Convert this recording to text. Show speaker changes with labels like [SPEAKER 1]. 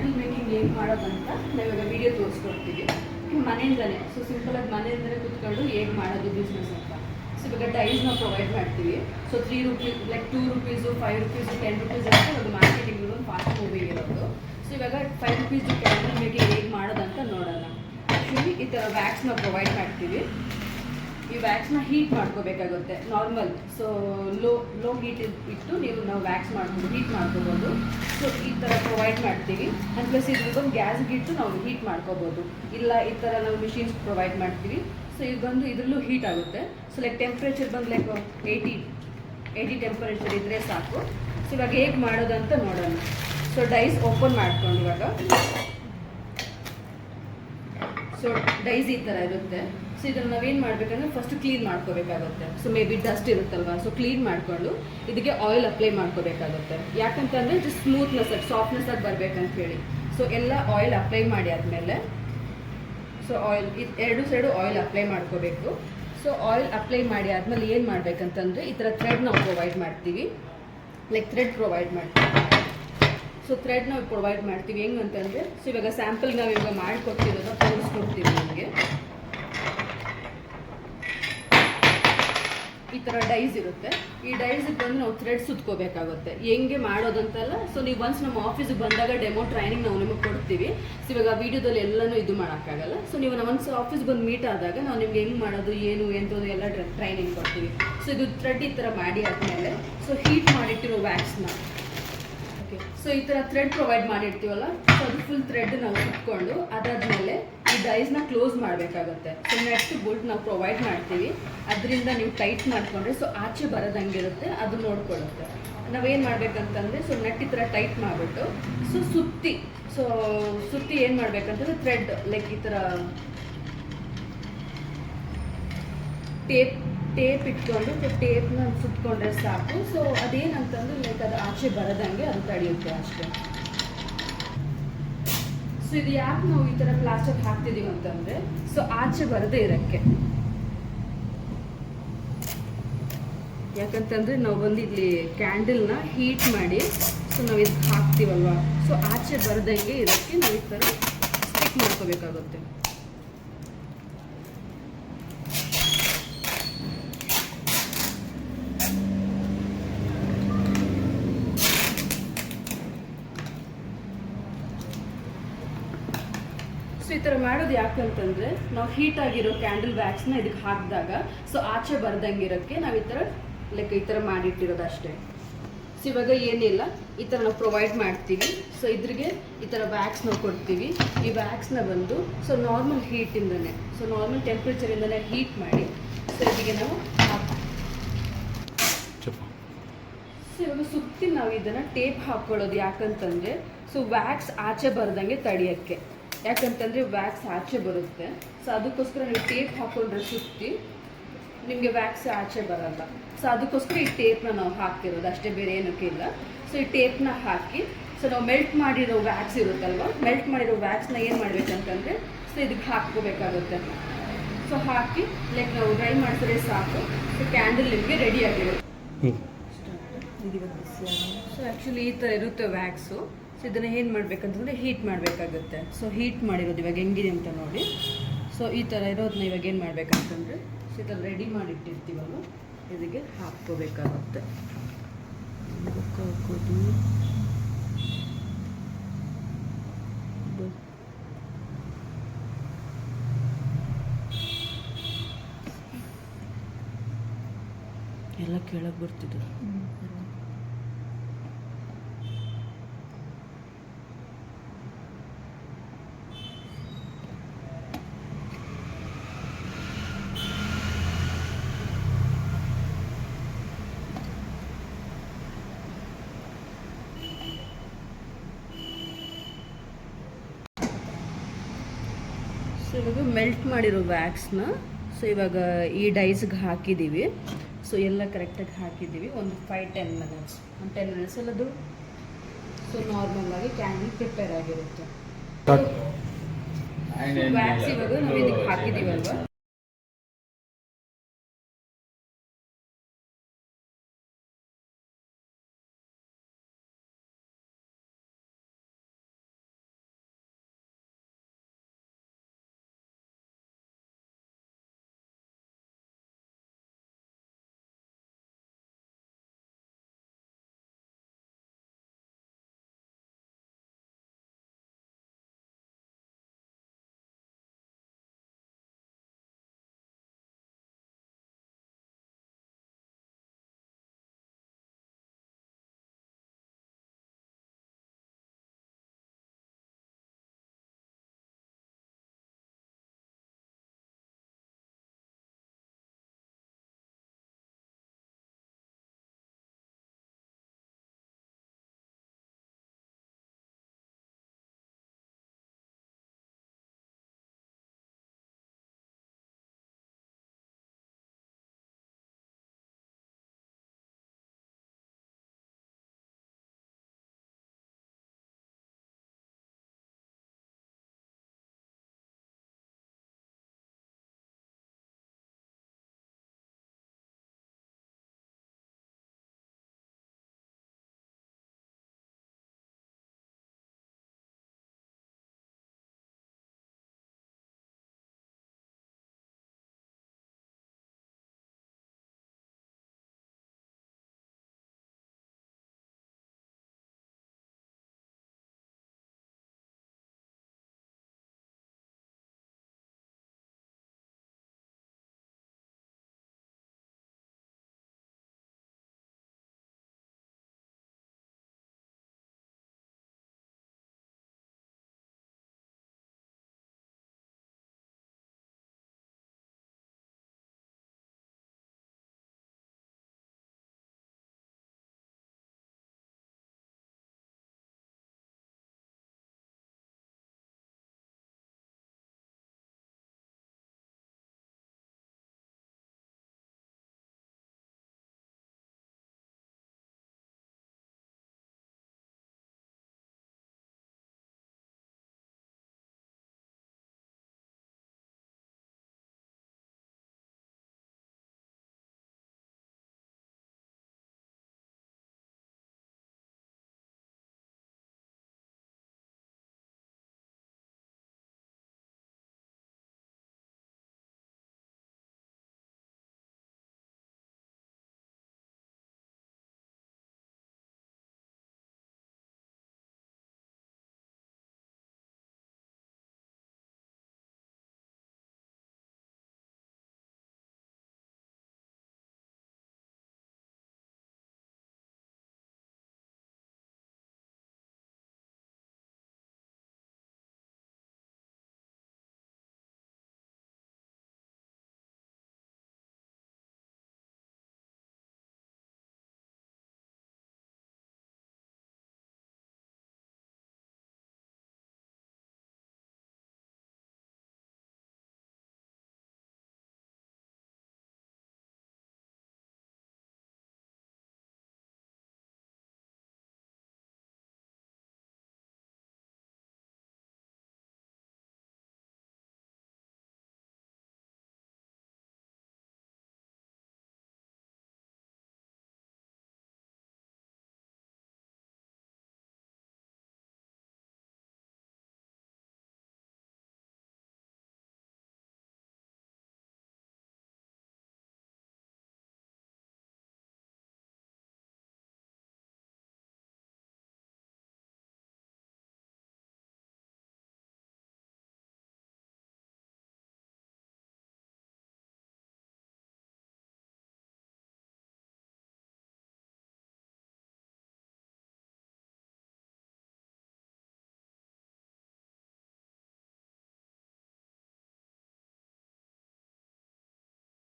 [SPEAKER 1] Candle making ಹೇಗೆ ಮಾಡೋದಂತ ನಾವಿವಾಗ ವಿಡಿಯೋ ತೋರಿಸ್ಕೊಡ್ತೀವಿ ಮನೆಯಿಂದನೇ. ಸೊ ಸಿಂಪಲಾಗಿ ಮನೆಯಿಂದಲೇ ಕೂತ್ಕೊಂಡು ಹೇಗೆ ಮಾಡೋದು ಬಿಸ್ನೆಸ್ ಅಂತ. ಸೊ ಇವಾಗ ಡೈಸ್ ನಾವು ಪ್ರೊವೈಡ್ ಮಾಡ್ತೀವಿ. So 3 rupees like 2 rupees 5 rupees 10 rupees ಅಂತ ಒಂದು ಮಾರ್ಕೆಟಿಂಗ್ ಒಂದು ಫಾಸ್ಟ್ ಮೂವಿಂಗ್ ಇರೋದು. ಸೊ ಇವಾಗ 5 ರೂಪೀಸು ಕ್ಯಾಂಡಲ್ ಮೇಕಿಂಗ್ ಹೇಗೆ ಮಾಡೋದಂತ ನೋಡೋಣ. ಆ್ಯಕ್ಚುಲಿ ಈ ಥರ ವ್ಯಾಕ್ಸ್ನ ಪ್ರೊವೈಡ್ ಮಾಡ್ತೀವಿ. ಈ ವ್ಯಾಕ್ಸ್ನ ಹೀಟ್ ಮಾಡ್ಕೋಬೇಕಾಗುತ್ತೆ ನಾರ್ಮಲ್. ಸೊ ಲೋ ಹೀಟ್ ಇಟ್ಟು ನಾವು ವ್ಯಾಕ್ಸ್ ಮಾಡ್ಬೋದು, ಹೀಟ್ ಮಾಡ್ಕೋಬೋದು. ಸೊ ಈ ಥರ ಪ್ರೊವೈಡ್ ಮಾಡ್ತೀವಿ. ಆ್ಯಂಡ್ ಪ್ಲಸ್ ಇದೊಂದು ಗ್ಯಾಸ್ಗೆ ಇಟ್ಟು ನಾವು ಹೀಟ್ ಮಾಡ್ಕೋಬೋದು. ಇಲ್ಲ ಈ ಥರ ನಾವು ಮಿಷಿನ್ಸ್ ಪ್ರೊವೈಡ್ ಮಾಡ್ತೀವಿ. ಸೊ ಇದು ಬಂದು ಇದರಲ್ಲೂ ಹೀಟ್ ಆಗುತ್ತೆ. ಸೊ ಲೈಕ್ ಟೆಂಪ್ರೇಚರ್ ಬಂದು ಲೈಕ್ 80 ಟೆಂಪರೇಚರ್ ಇದ್ದರೆ ಸಾಕು. ಸೊ ಇವಾಗ ಹೇಗೆ ಮಾಡೋದಂತ ನೋಡೋಣ. ಸೊ ಡೈಸ್ ಓಪನ್ ಮಾಡ್ಕೊಂಡು ಇವಾಗ ಸೊ ಡೈಸ್ ಈ ಥರ ಇರುತ್ತೆ. ಸೊ ಇದನ್ನು ನಾವೇನು ಮಾಡಬೇಕಂದ್ರೆ ಫಸ್ಟ್ ಕ್ಲೀನ್ ಮಾಡ್ಕೋಬೇಕಾಗುತ್ತೆ. ಸೊ ಮೇ ಬಿ ಡಸ್ಟ್ ಇರುತ್ತಲ್ವ, ಸೊ ಕ್ಲೀನ್ ಮಾಡಿಕೊಂಡು ಇದಕ್ಕೆ ಆಯಿಲ್ ಅಪ್ಲೈ ಮಾಡ್ಕೋಬೇಕಾಗುತ್ತೆ. ಯಾಕಂತಂದರೆ ಜಸ್ಟ್ ಸ್ಮೂತ್ನೆಸ್ ಆಗಿ ಸಾಫ್ಟ್ನೆಸ್ ಆಗಿ ಬರಬೇಕಂತ ಹೇಳಿ. ಸೊ ಎಲ್ಲ ಆಯಿಲ್ ಅಪ್ಲೈ ಮಾಡಿ ಆದಮೇಲೆ ಸೊ ಆಯಿಲ್ ಎರಡು ಸೈಡು ಆಯಿಲ್ ಅಪ್ಲೈ ಮಾಡ್ಕೋಬೇಕು. ಸೊ ಆಯಿಲ್ ಅಪ್ಲೈ ಮಾಡಿ ಆದಮೇಲೆ ಏನು ಮಾಡಬೇಕಂತಂದರೆ ಈ ಥರ ಥ್ರೆಡ್ ನಾವು ಪ್ರೊವೈಡ್ ಮಾಡ್ತೀವಿ. ಲೈಕ್ ಥ್ರೆಡ್ ಪ್ರೊವೈಡ್ ಮಾಡ್ತೀವಿ. ಸೊ ಥ್ರೆಡ್ ನಾವು ಪ್ರೊವೈಡ್ ಮಾಡ್ತೀವಿ ಹೆಂಗೆ ಅಂತಂದರೆ, ಸೊ ಇವಾಗ ಸ್ಯಾಂಪಲ್ ನಾವು ಇವಾಗ ಮಾಡಿಕೊಡ್ತಿರೋದು ತೋರಿಸ್ಕೊಡ್ತೀವಿ ನಿಮಗೆ. ಈ ಥರ ಡೈಸ್ ಇರುತ್ತೆ. ಈ ಡೈಸಿಗೆ ಬಂದು ನಾವು ಥ್ರೆಡ್ ಸುತ್ಕೋಬೇಕಾಗುತ್ತೆ. ಹೆಂಗೆ ಮಾಡೋದಂತಲ್ಲ. ಸೊ ನೀವು ಒನ್ಸ್ ನಮ್ಮ ಆಫೀಸಿಗೆ ಬಂದಾಗ ಡೆಮೋ ಟ್ರೈನಿಂಗ್ ನಾವು ನಿಮಗೆ ಕೊಡ್ತೀವಿ. ಸೊ ಇವಾಗ ವೀಡಿಯೋದಲ್ಲಿ ಎಲ್ಲನೂ ಇದು ಮಾಡೋಕ್ಕಾಗಲ್ಲ. ಸೊ ನೀವು ನಮ್ಮ ಒನ್ಸ್ ಆಫೀಸ್ ಬಂದು ಮೀಟ್ ಆದಾಗ ನಾವು ನಿಮ್ಗೆ ಹೆಂಗೆ ಮಾಡೋದು ಏನು ಎಂಥದ್ದು ಎಲ್ಲ ಟ್ರೈನಿಂಗ್ ಕೊಡ್ತೀವಿ. ಸೊ ಇದು ಥ್ರೆಡ್ ಈ ಥರ ಮಾಡಿ ಆದಮೇಲೆ ಸೊ ಹೀಟ್ ಮಾಡಿಟ್ಟಿರೋ ವ್ಯಾಕ್ಸ್ನ ಸೊ ಈ ಥರ ಥ್ರೆಡ್ ಪ್ರೊವೈಡ್ ಮಾಡಿರ್ತೀವಲ್ಲ, ಸೊ ಅದು ಫುಲ್ ಥ್ರೆಡ್ ನಾವು ಸುತ್ಕೊಂಡು ಅದಾದಮೇಲೆ ಈ ಡೈಸ್ನ ಕ್ಲೋಸ್ ಮಾಡಬೇಕಾಗುತ್ತೆ. ಸೊ ನೆಕ್ಸ್ಟ್ ಬೋಲ್ಟ್ ನಾವು ಪ್ರೊವೈಡ್ ಮಾಡ್ತೀವಿ. ಅದರಿಂದ ನೀವು ಟೈಟ್ ಮಾಡಿಕೊಂಡ್ರೆ ಸೊ ಆಚೆ ಬರೋದಂಗಿರುತ್ತೆ, ಅದು ನೋಡ್ಕೊಳ್ಳುತ್ತೆ. ನಾವೇನು ಮಾಡಬೇಕಂತಂದರೆ ಸೊ ನೆಟ್ ಈ ಥರ ಟೈಟ್ ಮಾಡಿಬಿಟ್ಟು ಸೊ ಸುತ್ತಿ ಏನು ಮಾಡಬೇಕಂತಂದರೆ ಥ್ರೆಡ್ ಲೈಕ್ ಈ ಥರ ಟೇಪ್ ಇಟ್ಕೊಂಡು ಟೇಪ್ನ ಸುತ್ಕೊಂಡ್ರೆ ಸಾಕು. ಸೊ ಅದೇನಂತಂದ್ರೆ ಲೈಕ್ ಅದು ಆಚೆ ಬರದಂಗೆ ಅದು ತಡೆಯುತ್ತೆ ಅಷ್ಟೇ. ಸೊ ಇದು ಯಾಕೆ ನಾವು ಈ ಥರ ಪ್ಲಾಸ್ಟರ್ ಹಾಕ್ತಿದ್ದೀವಿ ಅಂತಂದರೆ ಸೊ ಆಚೆ ಬರದೇ ಇರೋಕ್ಕೆ. ಯಾಕಂತಂದರೆ ನಾವು ಬಂದು ಇಲ್ಲಿ ಕ್ಯಾಂಡಲ್ನ ಹೀಟ್ ಮಾಡಿ ಸೊ ನಾವು ಇದು ಹಾಕ್ತೀವಲ್ವ, ಸೊ ಆಚೆ ಬರದಂಗೆ ಇರೋಕ್ಕೆ ನಾವು ಈ ಥರ ಸ್ಟಿಕ್ ಮಾಡ್ಕೋಬೇಕಾಗುತ್ತೆ. ಸೊ ಈ ಥರ ಮಾಡೋದು ಯಾಕಂತಂದರೆ ನಾವು ಹೀಟ್ ಆಗಿರೋ ಕ್ಯಾಂಡಲ್ ವ್ಯಾಕ್ಸ್ನ ಇದಕ್ಕೆ ಹಾಕಿದಾಗ ಸೊ ಆಚೆ ಬರ್ದಂಗಿರೋಕ್ಕೆ ನಾವು ಈ ಥರ ಲೈಕ್ ಈ ಥರ ಮಾಡಿಟ್ಟಿರೋದು ಅಷ್ಟೇ. ಸೊ ಇವಾಗ ಏನಿಲ್ಲ, ಈ ಥರ ನಾವು ಪ್ರೊವೈಡ್ ಮಾಡ್ತೀವಿ. ಸೊ ಇದ್ರಿಗೆ ಈ ಥರ ವ್ಯಾಕ್ಸ್ ನಾವು ಕೊಡ್ತೀವಿ. ಈ ವ್ಯಾಕ್ಸ್ನ ಬಂದು ಸೊ ನಾರ್ಮಲ್ ಹೀಟಿಂದನೇ ಸೊ ನಾರ್ಮಲ್ ಟೆಂಪ್ರೇಚರಿಂದನೇ ಹೀಟ್ ಮಾಡಿ ಸೊ ಇದಕ್ಕೆ ನಾವು ಸೊ ಇವಾಗ ಸುತ್ತಿ ನಾವು ಇದನ್ನು ಟೇಪ್ ಹಾಕ್ಕೊಳ್ಳೋದು ಯಾಕಂತಂದರೆ ಸೊ ವ್ಯಾಕ್ಸ್ ಆಚೆ ಬರ್ದಂಗೆ ತಡೆಯೋಕ್ಕೆ. ಯಾಕಂತಂದರೆ ವ್ಯಾಕ್ಸ್ ಆಚೆ ಬರುತ್ತೆ. ಸೊ ಅದಕ್ಕೋಸ್ಕರ ನೀವು ಟೇಪ್ ಹಾಕ್ಕೊಂಡ್ರೆ ಸುತ್ತಿ ನಿಮಗೆ ವ್ಯಾಕ್ಸ್ ಆಚೆ ಬರಲ್ಲ. ಸೊ ಅದಕ್ಕೋಸ್ಕರ ಈ ಟೇಪ್ನ ನಾವು ಹಾಕ್ತಿರೋದು ಅಷ್ಟೇ, ಬೇರೆ ಏನಕ್ಕೆ ಇಲ್ಲ. ಸೊ ಈ ಟೇಪ್ನ ಹಾಕಿ ಸೊ ನಾವು ಮೆಲ್ಟ್ ಮಾಡಿರೋ ವ್ಯಾಕ್ಸ್ ಇರುತ್ತಲ್ವ, ಮೆಲ್ಟ್ ಮಾಡಿರೋ ವ್ಯಾಕ್ಸ್ನ ಏನು ಮಾಡಬೇಕಂತಂದರೆ ಸೊ ಇದಕ್ಕೆ ಹಾಕ್ಕೋಬೇಕಾಗುತ್ತೆ. ಸೊ ಹಾಕಿ ಲೈಕ್ ನಾವು ಡ್ರೈ ಮಾಡಿದ್ರೆ ಸಾಕು. ಸೊ ಕ್ಯಾಂಡಲ್ ನಿಮಗೆ ರೆಡಿ ಆಗಿರುತ್ತೆ. ಸೊ ಆ್ಯಕ್ಚುಲಿ ಈ ಥರ ಇರುತ್ತೆ ವ್ಯಾಕ್ಸು. ಸೊ ಇದನ್ನು ಏನು ಮಾಡಬೇಕಂತಂದರೆ ಹೀಟ್ ಮಾಡಬೇಕಾಗುತ್ತೆ. ಸೊ ಹೀಟ್ ಮಾಡಿರೋದು ಇವಾಗ ಹೆಂಗಿದೆ ಅಂತ ನೋಡಿ. ಸೊ ಈ ಥರ ಇರೋದನ್ನ ಇವಾಗ ಏನು ಮಾಡಬೇಕಂತಂದರೆ ಸೊ ಈ ಥರ ರೆಡಿ ಮಾಡಿಟ್ಟಿರ್ತೀವಲ್ಲ ಇದಕ್ಕೆ ಹಾಕ್ಕೋಬೇಕಾಗುತ್ತೆ. ಹಾಕೋದು ಎಲ್ಲ ಕೆಳಗೆ ಬರ್ತಿದ್ರು. ಸೊ ಇವಾಗ ಮೆಲ್ಟ್ ಮಾಡಿರೋ ವ್ಯಾಕ್ಸ್ನ ಸೊ ಇವಾಗ ಈ ಡೈಸ್ಗೆ ಹಾಕಿದ್ದೀವಿ. ಸೊ ಎಲ್ಲ ಕರೆಕ್ಟಾಗಿ ಹಾಕಿದ್ದೀವಿ. ಒಂದು 5-10 ಮಿನಿಟ್ಸ್, ಒಂದು 10 ಮಿನಿಟ್ಸ್ ಎಲ್ಲದು ಸೊ ನಾರ್ಮಲ್ ಆಗಿ ಕ್ಯಾಂಡಲ್ ಪ್ರಿಪೇರ್ ಆಗಿರುತ್ತೆ. ವ್ಯಾಕ್ಸ್ ಇವಾಗ ನಾವು ಇದಕ್ಕೆ ಹಾಕಿದ್ದೀವಲ್ವ,